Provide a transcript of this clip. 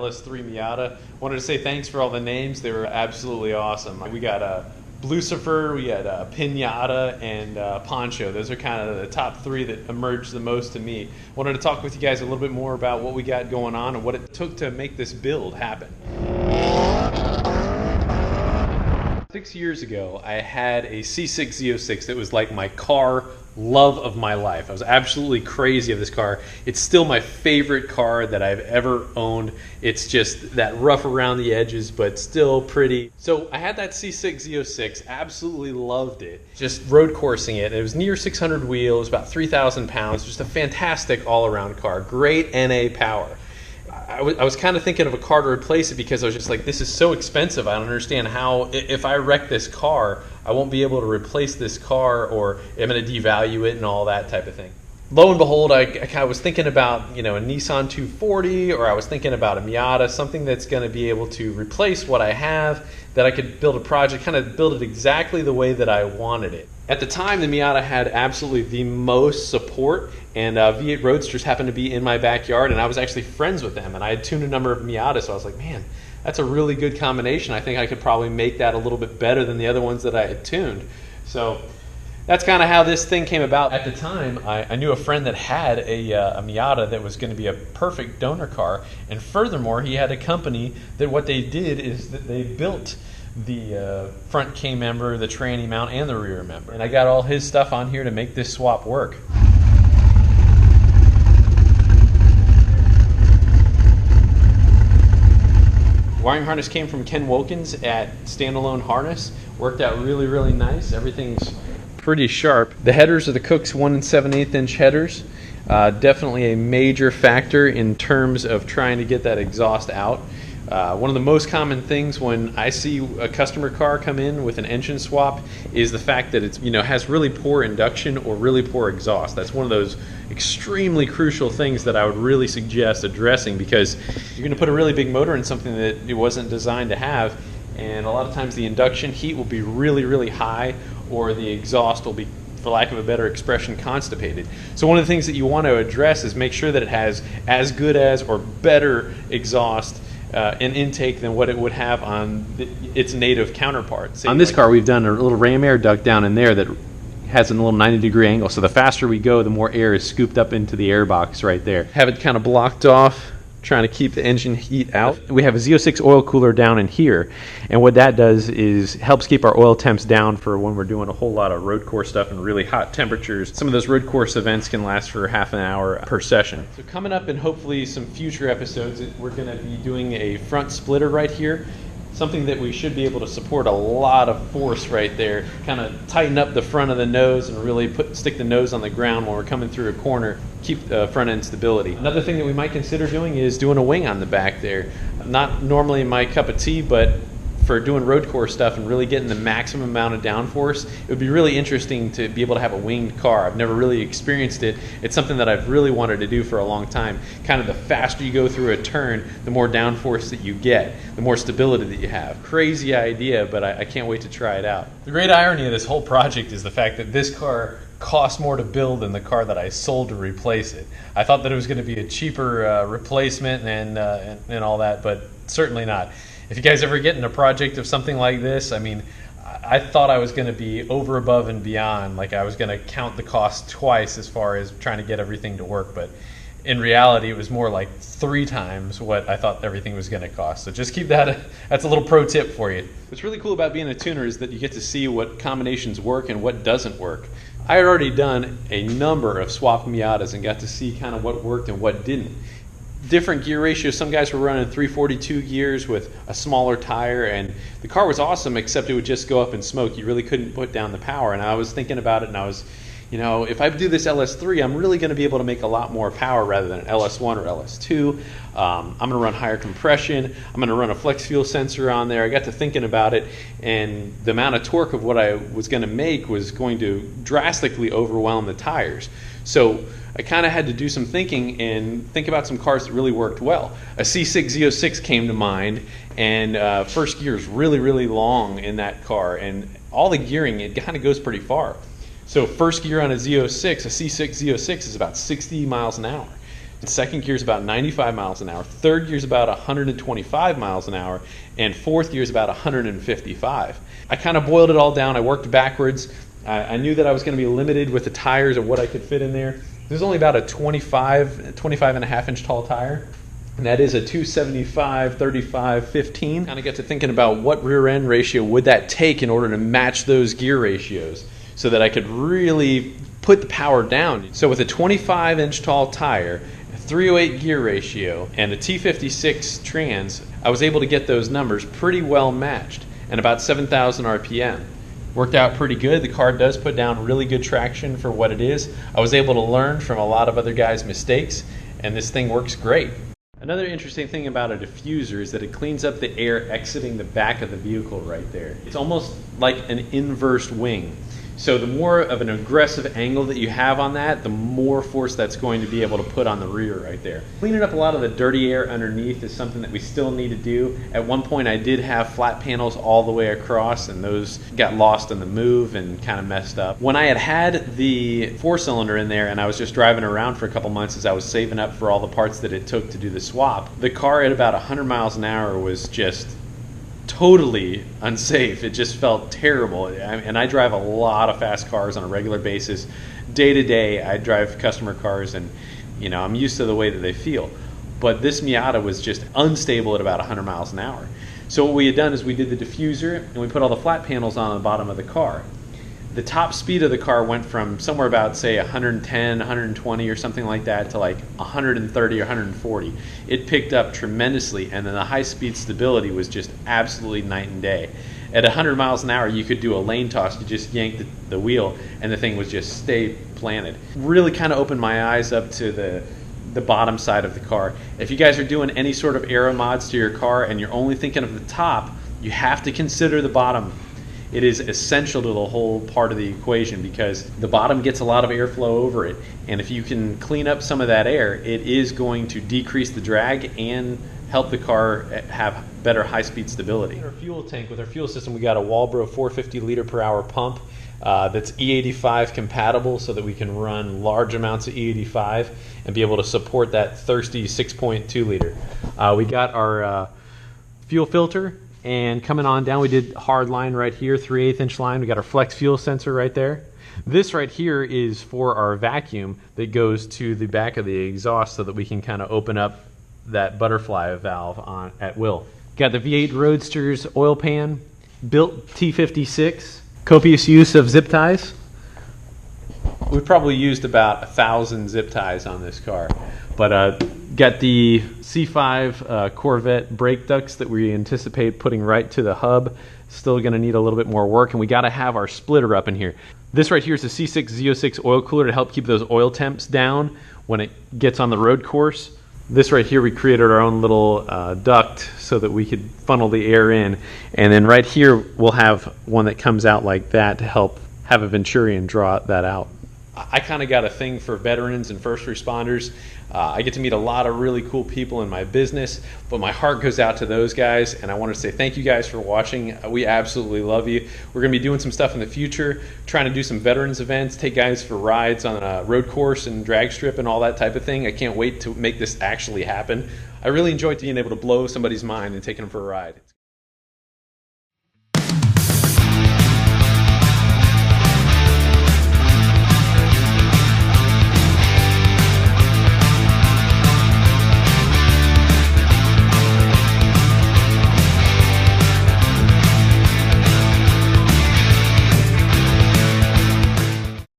LS3 Miata. Wanted to say thanks for all the names. They were absolutely awesome. We got Lucifer, we had Pinata, and Poncho. Those are kind of the top three that emerged the most to me. Wanted to talk with you guys a little bit more about what we got going on and what it took to make this build happen. 6 years ago, I had a C6 Z06 that was like my car love of my life. I was absolutely crazy of this car. It's still my favorite car that I've ever owned. It's just that rough around the edges, but still pretty. So I had that C6 Z06, absolutely loved it. Just road coursing it. It was near 600 wheels, about 3,000 pounds. Just a fantastic all-around car. Great NA power. I was kind of thinking of a car to replace it because I was just like, this is so expensive. I don't understand how, if I wreck this car, I won't be able to replace this car, or I'm going to devalue it and all that type of thing. Lo and behold, I was thinking about, a Nissan 240, or I was thinking about a Miata, something that's going to be able to replace what I have, that I could build a project, kind of build it exactly the way that I wanted it. At the time, the Miata had absolutely the most support, and V8 Roadsters happened to be in my backyard, and I was actually friends with them, and I had tuned a number of Miatas, so I was like, man, that's a really good combination. I think I could probably make that a little bit better than the other ones that I had tuned. So that's kind of how this thing came about. At the time, I knew a friend that had a Miata that was going to be a perfect donor car, and furthermore, he had a company that what they did is that they built the front K-member, the tranny mount, and the rear member. And I got all his stuff on here to make this swap work. Wiring harness came from Ken Wilkins at Standalone Harness. Worked out really, really nice. Everything's pretty sharp. The headers are the Cook's 1 7/8 inch headers. Definitely a major factor in terms of trying to get that exhaust out. One of the most common things when I see a customer car come in with an engine swap is the fact that it's has really poor induction or really poor exhaust. That's one of those extremely crucial things that I would really suggest addressing, because you're going to put a really big motor in something that it wasn't designed to have, and a lot of times the induction heat will be really, really high, or the exhaust will be, for lack of a better expression, constipated. So one of the things that you want to address is make sure that it has as good as or better exhaust an intake than what it would have on its native counterpart. On this car, we've done a little ram air duct down in there that has a little 90-degree angle. So the faster we go, the more air is scooped up into the air box right there. Have it kind of blocked off, trying to keep the engine heat out. We have a Z06 oil cooler down in here, and what that does is helps keep our oil temps down for when we're doing a whole lot of road course stuff and really hot temperatures. Some of those road course events can last for half an hour per session. So coming up in hopefully some future episodes, we're going to be doing a front splitter right here. Something that we should be able to support a lot of force right there, kind of tighten up the front of the nose and really stick the nose on the ground when we're coming through a corner, keep front end stability. Another thing that we might consider doing is doing a wing on the back there. Not normally my cup of tea, but for doing road course stuff and really getting the maximum amount of downforce, it would be really interesting to be able to have a winged car. I've never really experienced it. It's something that I've really wanted to do for a long time. Kind of the faster you go through a turn, the more downforce that you get, the more stability that you have. Crazy idea, but I can't wait to try it out. The great irony of this whole project is the fact that this car cost more to build than the car that I sold to replace it. I thought that it was going to be a cheaper replacement and all that, but certainly not. If you guys ever get in a project of something like this, I mean, I thought I was going to be over, above, and beyond. Like I was going to count the cost twice as far as trying to get everything to work, but in reality, it was more like 3 times what I thought everything was going to cost. So just keep that, that's a little pro tip for you. What's really cool about being a tuner is that you get to see what combinations work and what doesn't work. I had already done a number of swapped Miatas and got to see kind of what worked and what didn't. Different gear ratios. Some guys were running 342 gears with a smaller tire, and the car was awesome, except it would just go up in smoke. You really couldn't put down the power. And I was thinking about it, and I was, if I do this LS3, I'm really going to be able to make a lot more power rather than an LS1 or LS2. I'm going to run higher compression. I'm going to run a flex fuel sensor on there. I got to thinking about it, and the amount of torque of what I was going to make was going to drastically overwhelm the tires. So I kind of had to do some thinking and think about some cars that really worked well. A C6 Z06 came to mind, and first gear is really, really long in that car, and all the gearing, it kind of goes pretty far. So first gear on a Z06, a C6 Z06 is about 60 miles an hour. Second gear is about 95 miles an hour. Third gear is about 125 miles an hour. And fourth gear is about 155. I kind of boiled it all down. I worked backwards. I knew that I was going to be limited with the tires of what I could fit in there. There's only about a 25 and a half inch tall tire. And that is a 275, 35, 15. Kind of get to thinking about what rear end ratio would that take in order to match those gear ratios so that I could really put the power down. So with a 25 inch tall tire, a 308 gear ratio, and a T56 trans, I was able to get those numbers pretty well matched and about 7,000 RPM. Worked out pretty good. The car does put down really good traction for what it is. I was able to learn from a lot of other guys' mistakes, and this thing works great. Another interesting thing about a diffuser is that it cleans up the air exiting the back of the vehicle right there. It's almost like an inverse wing. So the more of an aggressive angle that you have on that, the more force that's going to be able to put on the rear right there. Cleaning up a lot of the dirty air underneath is something that we still need to do. At one point I did have flat panels all the way across, and those got lost in the move and kind of messed up. When I had the 4-cylinder in there and I was just driving around for a couple months as I was saving up for all the parts that it took to do the swap, the car at about 100 miles an hour was just totally unsafe. It just felt terrible. And I drive a lot of fast cars on a regular basis. Day to day, I drive customer cars, and I'm used to the way that they feel. But this Miata was just unstable at about 100 miles an hour. So what we had done is we did the diffuser and we put all the flat panels on the bottom of the car. The top speed of the car went from somewhere about, say, 110, 120 or something like that to like 130 or 140. It picked up tremendously, and then the high-speed stability was just absolutely night and day. At 100 miles an hour, you could do a lane toss. You just yank the wheel, and the thing would just stay planted. Really kind of opened my eyes up to the bottom side of the car. If you guys are doing any sort of aero mods to your car and you're only thinking of the top, you have to consider the bottom. It is essential to the whole part of the equation because the bottom gets a lot of airflow over it, and if you can clean up some of that air, it is going to decrease the drag and help the car have better high-speed stability. Our fuel tank, with our fuel system, we got a Walbro 450 liter per hour pump that's E85 compatible so that we can run large amounts of E85 and be able to support that thirsty 6.2 liter. We got our fuel filter. And coming on down, we did hard line right here, 3/8 inch line. We got our flex fuel sensor right there. This right here is for our vacuum that goes to the back of the exhaust so that we can kind of open up that butterfly valve on at will. Got the V8 Roadster's oil pan, built T56, copious use of zip ties. We've probably used about 1,000 zip ties on this car. But got the C5 Corvette brake ducts that we anticipate putting right to the hub. Still going to need a little bit more work, and we got to have our splitter up in here. This right here is a C6 Z06 oil cooler to help keep those oil temps down when it gets on the road course. This right here, we created our own little duct so that we could funnel the air in. And then right here, we'll have one that comes out like that to help have a Venturion draw that out. I kind of got a thing for veterans and first responders. I get to meet a lot of really cool people in my business, but my heart goes out to those guys, and I want to say thank you guys for watching. We absolutely love you. We're going to be doing some stuff in the future, trying to do some veterans events, take guys for rides on a road course and drag strip and all that type of thing. I can't wait to make this actually happen. I really enjoyed being able to blow somebody's mind and taking them for a ride.